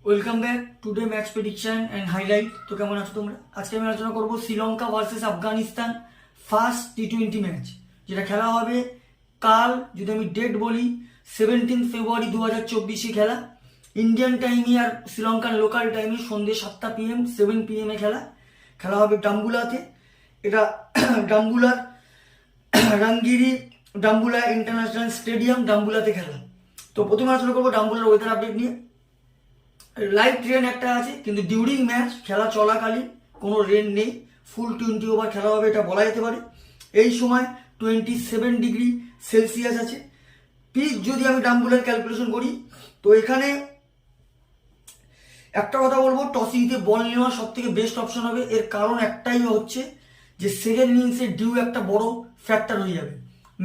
Welcome back today match prediction and highlight. তো কেমন আছো তোমরা? আজকে আমি আলোচনা করবো Sri Lanka versus Afghanistan first T20 match, যেটা খেলা হবে কাল। যদি আমি ডেট বলি 17 ফেব্রুয়ারি 2024 খেলা, ইন্ডিয়ান টাইমে আর শ্রীলঙ্কার লোকাল টাইমে সন্ধ্যে 7টা PM 7 PM খেলা হবে ডাম্বুলাতে। এটা ডাম্বুলার রাঙ্গিরি ডাম্বুলা ইন্টারন্যাশনাল স্টেডিয়াম, ডাম্বুলাতে খেলা। তো প্রথমে আলোচনা করবো ডাম্বুলার ওয়েদার আপডেট নিয়ে। লাইভ ট্রেন একটা আছে, কিন্তু ডিউরিং ম্যাচ খেলা চলাকালীন কোনো রেন নেই। ফুল 20 ওভার খেলা হবে, এটা বলা যেতে পারে। এই সময় 27 ডিগ্রি সেলসিয়াস আছে। পিচ যদি আমি ডাম্বুলার ক্যালকুলেশন করি, তো এখানে একটা কথা বলবো, টসে জিতে বল নেওয়া সব থেকে বেস্ট অপশন হবে। এর কারণ একটাই হচ্ছে যে সেকেন্ড ইনিংসে ডিউ একটা বড় ফ্যাক্টর হয়ে যাবে।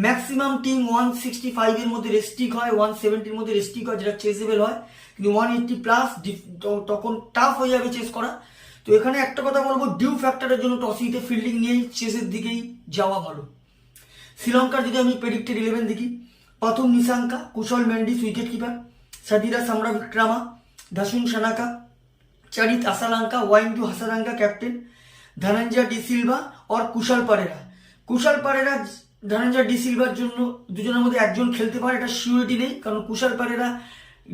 ম্যাক্সিমাম টিম 165 এর মধ্যে রেস্ট্রিক্ট হয়, 170 এর মধ্যে রেস্ট্রিক্ট হয়, যেটা চেসেবল হয়। কিন্তু 180 প্লাস তখন টাফ হয়ে যাবে চেস করা। তো এখানে একটা কথা বলবো, ডিউ ফ্যাক্টরের জন্য টসে জিতে ফিল্ডিং নিয়েই চেসের দিকেই যাওয়া ভালো। শ্রীলঙ্কার যদি আমি প্রেডিক্টেড 11 দেখি, প্রথম Nissanka, Kusal Mendis wicket keeper, Sadeera Samarawickrama, Dasun Shanaka, Charith Asalanka, Wanindu Hasaranga captain, Dhananjaya de Silva और কুশল পারেরা ধনঞ্জয় ডি সিলভার জন্য দুজনের মধ্যে একজন খেলতে পারে, এটা সিউরিটি নেই। কারণ কুশল পারেরা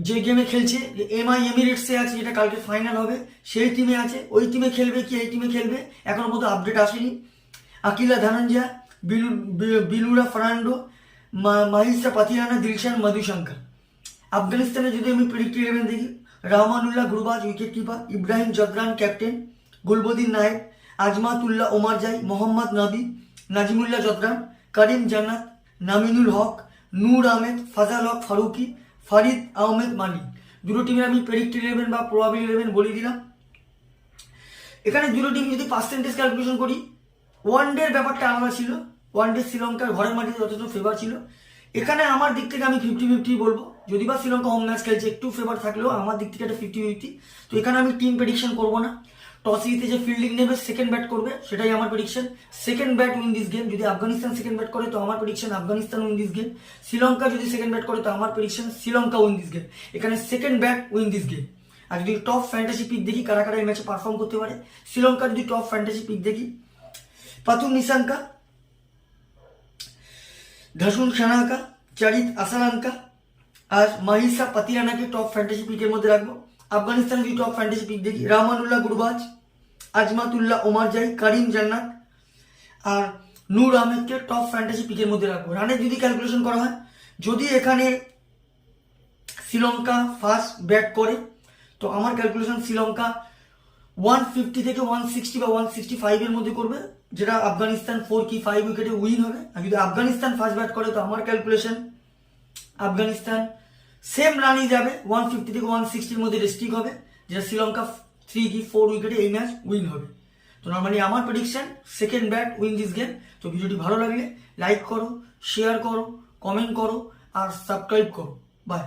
যে গেমে খেলছে, MI এমিরেটসে আছে, যেটা কালকে ফাইনাল হবে, সেই টিমে আছে। ওই টিমে খেলবে কি এই টিমে খেলবে এখনো মতো আপডেট আসেনি। আকিলা ধনঞ্জয়, বিলুরা ফার্নান্ডো, মাহিসা পাতিয়ানা, দিলশান মধুশঙ্কর। আফগানিস্তানে যদি আমি প্রেডিক্টেড 11 দেখি, Rahmanullah Gurbaz wicket keeper, Ibrahim Zadran captain, Gulbadin Naib, Azmatullah Omarzai, Mohammad Nabi, Najibullah জদরান, করিম জান্নাত, নামিনুল হক, নূর আহমেদ, ফাজাল হক ফারুকি, ফারিদ আহমেদ মালিক। দুটো টিমের আমি প্রেডিক্টেড 11 বা প্রবাবিল 11 বলে দিলাম। এখানে দুটো টিম যদি পার্সেন্টেজ ক্যালকুলেশন করি, ওয়ান ডের ব্যাপারটা আলাদা ছিল। ওয়ান ডে শ্রীলঙ্কার ঘরের মাটিতে যথেষ্ট ফেভার ছিল। এখানে আমার দিক থেকে আমি 50-50 বলবো। যদি বা শ্রীলঙ্কা হোম ম্যাচ খেলছে, একটু ফেভার থাকলেও আমার দিক থেকে একটা 50-50। তো এখানে আমি টিম প্রেডিকশন করবো না। টসে জিতে যে ফিল্ডিং নেবে, সেকেন্ড ব্যাট করবে, সেটাই আমার prediction. Second bat win this game. যদি আফগানিস্তান সেকেন্ড ব্যাট করে, তো আমার prediction Afghanistan win this game. Sri Lanka যদি সেকেন্ড ব্যাট করে, তো আমার prediction Sri Lanka win this game. এখানে second bat win this game. আর যদি টপ ফ্যান্টাসি পিক দেখি, কারা কারা এই ম্যাচে পারফর্ম করতে পারে, শ্রীলঙ্কার যদি টপ ফ্যান্টাসি পিক দেখি, প্রথম নিশাঙ্কা, দাসুন সানাকা, চারিত আসালাঙ্কা আর মাহিসা পাতিয়ানাকে টপ ফ্যান্টাসি পিকের মধ্যে রাখবো। আফগানিস্তানে যদি টপ ফ্যান্টাসি পিক দেখি, রহমানুল্লাহ গুরবাজ, আজমাতুল্লাহ ওমারজাই, করিম জান্নাত আর নূর আহমেদকে টপ ফ্যান্টাসি পিকের মধ্যে রাখবো। রানের যদি ক্যালকুলেশন করা হয়, যদি এখানে শ্রীলঙ্কা ফার্স্ট ব্যাট করে, তো আমার ক্যালকুলেশন শ্রীলঙ্কা 150 থেকে 160 বা 165 এর মধ্যে করবে, যেটা আফগানিস্তান 4 কি 5 উইকেটে উইন হবে। আর যদি আফগানিস্তান ফার্স্ট ব্যাট করে, তো আমার ক্যালকুলেশন আফগানিস্তান সেম রানই যাবে, 150 থেকে 160 এর মধ্যে রেস্ট্রিক্ট হবে, যেটা শ্রীলঙ্কা 3 কি 4 উইকেটে এই ম্যাচ উইন হবে। তো নর্মালি আমার prediction second bat win this game. তো ভিডিওটি ভালো লাগলে লাইক করো, শেয়ার করো, কমেন্ট করো আর সাবস্ক্রাইব করো। বাই।